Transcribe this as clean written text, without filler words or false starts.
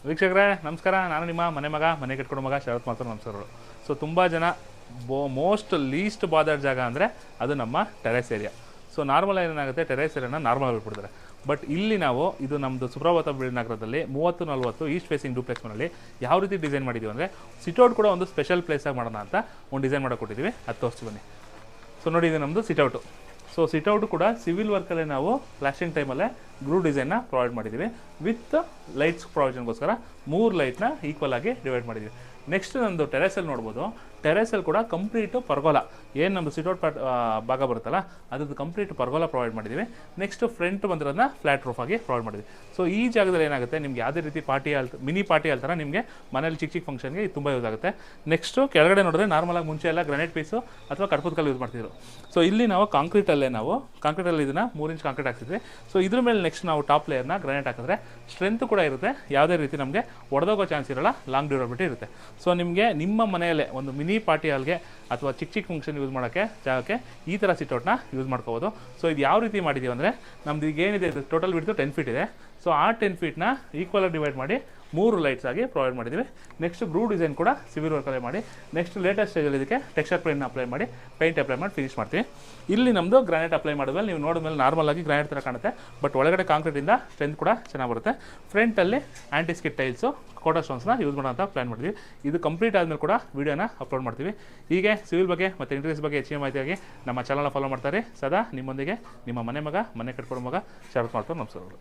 ವೀಕ್ಷಕರೇ ನಮಸ್ಕಾರ. ನಾನು ನಿಮ್ಮ ಮನೆ ಮಗ ಮನೆ ಕಟ್ಕೊಂಡು ಮಗ ಶರತ್ ಮಾತ್ರ ನಮಸ್ಕಾರಗಳು. ಸೊ ತುಂಬ ಜನ ಮೋಸ್ಟ್ ಲೀಸ್ಟ್ ಬಾದರ್ ಜಾಗ ಅಂದರೆ ಅದು ನಮ್ಮ ಟೆರೇಸ್ ಏರಿಯಾ. ಸೊ ನಾರ್ಮಲ್ ಏನಾಗುತ್ತೆ, ಟೆರೇಸ್ ಏರಿಯಾನ ನಾರ್ಮಲ್ ಬಿಟ್ಬಿಡ್ತಾರೆ. ಬಟ್ ಇಲ್ಲಿ ನಾವು ಇದು ನಮ್ಮದು ಸುಪ್ರಭಾತ ನಗರದಲ್ಲಿ 30-40 ಈಸ್ಟ್ ಫೇಸಿಂಗ್ ಡೂಪ್ಲೆಕ್ಸ್ ಮನೆಯಲ್ಲಿ ಯಾವ ರೀತಿ ಡಿಸೈನ್ ಮಾಡಿದ್ದೀವಿ ಅಂದರೆ ಸಿಟೌಟ್ ಕೂಡ ಒಂದು ಸ್ಪೆಷಲ್ ಪ್ಲೇಸಾಗಿ ಮಾಡೋಣ ಅಂತ ಒಂದು ಡಿಸೈನ್ ಮಾಡೋಕೆ ಕೊಟ್ಟಿದ್ದೀವಿ. ಅದು ತೋರಿಸ್ತೀವಿ ಬನ್ನಿ. ಸೊ ನೋಡಿ, ಇದು ನಮ್ಮದು ಸಿಟೌಟು. ಸೊ ಸಿಟೌಟು ಕೂಡ ಸಿವಿಲ್ ವರ್ಕಲ್ಲೇ ನಾವು ಪ್ಲಾಸ್ಟಿಂಗ್ ಟೈಮಲ್ಲೇ ಗ್ರೂ ಡಿಸೈನ್ನ ಪ್ರೊವೈಡ್ ಮಾಡಿದ್ದೀವಿ. ವಿತ್ ಲೈಟ್ಸ್ ಪ್ರೊವಿಷನ್ಗೋಸ್ಕರ 3 ಲೈಟ್ನ ಈಕ್ವಲ್ ಆಗಿ ಡಿವೈಡ್ ಮಾಡಿದ್ದೀವಿ. ನೆಕ್ಸ್ಟ್ ನಮ್ಮದು ಟೆರೇಸಲ್ಲಿ ನೋಡ್ಬೋದು, ಟೆರೇಸಲ್ಲಿ ಕೂಡ ಕಂಪ್ಲೀಟು ಪರ್ಗೋಲಾ, ಏನು ನಮ್ಮದು ಸಿಟೌಟ್ ಭಾಗ ಬರುತ್ತಲ್ಲ ಅದ್ರದ್ದು ಕಂಪ್ಲೀಟ್ ಪರ್ಗೋಲಾ ಪ್ರೊವೈಡ್ ಮಾಡಿದ್ದೀವಿ. ನೆಕ್ಸ್ಟ್ ಫ್ರಂಟ್ ಬಂದಿರೋದನ್ನ ಫ್ಲ್ಯಾಟ್ ರೂಫ್ ಆಗಿ ಪ್ರೊವೈಡ್ ಮಾಡಿದ್ವಿ. ಸೊ ಈ ಜಾಗದಲ್ಲಿ ಏನಾಗುತ್ತೆ, ನಿಮ್ಗೆ ಯಾವುದೇ ರೀತಿ party hall, mini party hall ಥರ ನಿಮಗೆ ಮನೇಲಿ ಚಿಕ್ಕ ಚಿಕ್ಕ ಫಂಕ್ಷನ್ಗೆ ಇದು ತುಂಬ ಯೂಸ್ ಆಗುತ್ತೆ. ನೆಕ್ಸ್ಟು ಕೆಳಗಡೆ ನೋಡಿದ್ರೆ ನಾರ್ಮಲಾಗಿ ಮುಂಚೆ ಎಲ್ಲ ಗ್ರಾನೈಟ್ ಪೀಸು ಅಥವಾ ಕಡ್ಪದ ಕಲ್ಲು ಯೂಸ್ ಮಾಡ್ತಿದ್ರು. ಸೊ ಇಲ್ಲಿ ನಾವು ಕಾಂಕ್ರೀಟಲ್ಲಿ ಇದನ್ನು 3 ಇಂಚ್ ಕಾಂಕ್ರೀಟ್ ಹಾಕ್ತಿದ್ವಿ. ಸೊ ಇದ್ರ ಮೇಲೆ ನೆಕ್ಸ್ಟ್ ನಾವು ಟಾಪ್ ಲೇಯರ್ನ ಗ್ರಾನೈಟ್ ಹಾಕಿದ್ರೆ ಸ್ಟ್ರೆಂತ್ ಕೂಡ ಇರುತ್ತೆ, ಯಾವುದೇ ರೀತಿ ನಮಗೆ ಒಡೆದೋಗೋ ಚಾನ್ಸ್ ಇರೋಲ್ಲ, ಲಾಂಗ್ ಡ್ಯೂರಬಿಲಿಟಿ ಇರುತ್ತೆ. ಸೊ ನಿಮಗೆ ನಿಮ್ಮ ಮನೆಯಲ್ಲೇ ಒಂದು ಮಿನಿ ಪಾರ್ಟಿ ಹಾಲ್ಗೆ ಅಥವಾ ಚಿಕ್ಕ ಚಿಕ್ಕ ಫಂಕ್ಷನ್ ಯೂಸ್ ಮಾಡೋಕ್ಕೆ ಜಾಗಕ್ಕೆ ಈ ಥರ ಸಿಟೌಟ್ನ ಯೂಸ್ ಮಾಡ್ಕೋಬೋದು. ಸೊ ಇದು ಯಾವ ರೀತಿ ಮಾಡಿದ್ದೀವಿ ಅಂದರೆ, ನಮ್ದು ಈಗ ಏನಿದೆ ಟೋಟಲ್ ವಿಡ್ತು 10 ಫೀಟ್ ಇದೆ. ಸೊ ಆ 10 ಫೀಟ್ನ ಈಕ್ವಲಾಗಿ ಡಿವೈಡ್ ಮಾಡಿ 3 ಲೈಟ್ಸ್ ಆಗಿ ಪ್ರೊವೈಡ್ ಮಾಡಿದ್ದೀವಿ. ನೆಕ್ಸ್ಟ್ ಗ್ರೂ ಡಿಸೈನ್ ಕೂಡ ಸಿವಿಲ್ ವರ್ಕಲ್ಲೇ ಮಾಡಿ, ನೆಕ್ಸ್ಟ್ ಲೇಟೆಸ್ಟ್ ಸ್ಟೇಜಲ್ಲಿ ಇದಕ್ಕೆ ಟೆಕ್ಸ್ಚರ್ ಪೇಂಟ್ನ ಅಪ್ಲೈ ಮಾಡಿ, ಪೇಂಟ್ ಅಪ್ಲೈ ಮಾಡಿ ಫಿನಿಶ್ ಮಾಡ್ತೀವಿ. ಇಲ್ಲಿ ನಮ್ಮದು ಗ್ರಾನೈಟ್ ಅಪ್ಲೈ ಮಾಡಿದ್ಮೇಲೆ ನೀವು ನೋಡಿದ್ಮೇಲೆ ನಾರ್ಮಲ್ ಆಗಿ ಗ್ರಾನೈಟ್ ಥರ ಕಾಣುತ್ತೆ, ಬಟ್ ಒಳಗಡೆ ಕಾಂಕ್ರೀಟಿಂದ ಸ್ಟ್ರೆಂತ್ ಕೂಡ ಚೆನ್ನಾಗಿ ಬರುತ್ತೆ. ಫ್ರಂಟಲ್ಲಿ ಆ್ಯಂಟಿಸ್ಕಿಟ್ ಟೈಲ್ಸು, ಕೋಟಾ ಸ್ಟೋನ್ಸ್ನ ಯೂಸ್ ಮಾಡೋ ಅಂತ ಪ್ಲಾನ್ ಮಾಡಿದ್ವಿ. ಇದು ಕಂಪ್ಲೀಟ್ ಆದಮೇಲೆ ಕೂಡ ವೀಡಿಯೋನ ಅಪ್ಲೋಡ್ ಮಾಡ್ತೀವಿ. ಹೀಗೆ ಸಿವಿಲ್ ಬಗ್ಗೆ ಮತ್ತು ಇಂಟೀರಿಯರ್ಸ್ ಬಗ್ಗೆ ಹೆಚ್ಚಿನ ಮಾಹಿತಿಯಾಗಿ ನಮ್ಮ ಚಾನಲ್ನ ಫಾಲೋ ಮಾಡ್ತಾರೆ. ಸದಾ ನಿಮ್ಮೊಂದಿಗೆ ನಿಮ್ಮ ಮನೆ ಮಗ ಮನೆ ಕಟ್ಕೊಡೋ ಮಗ ಶರತ್ ಮಾಡ್ತಾರೆ. ನಮಸ್ಕಾರಗಳು.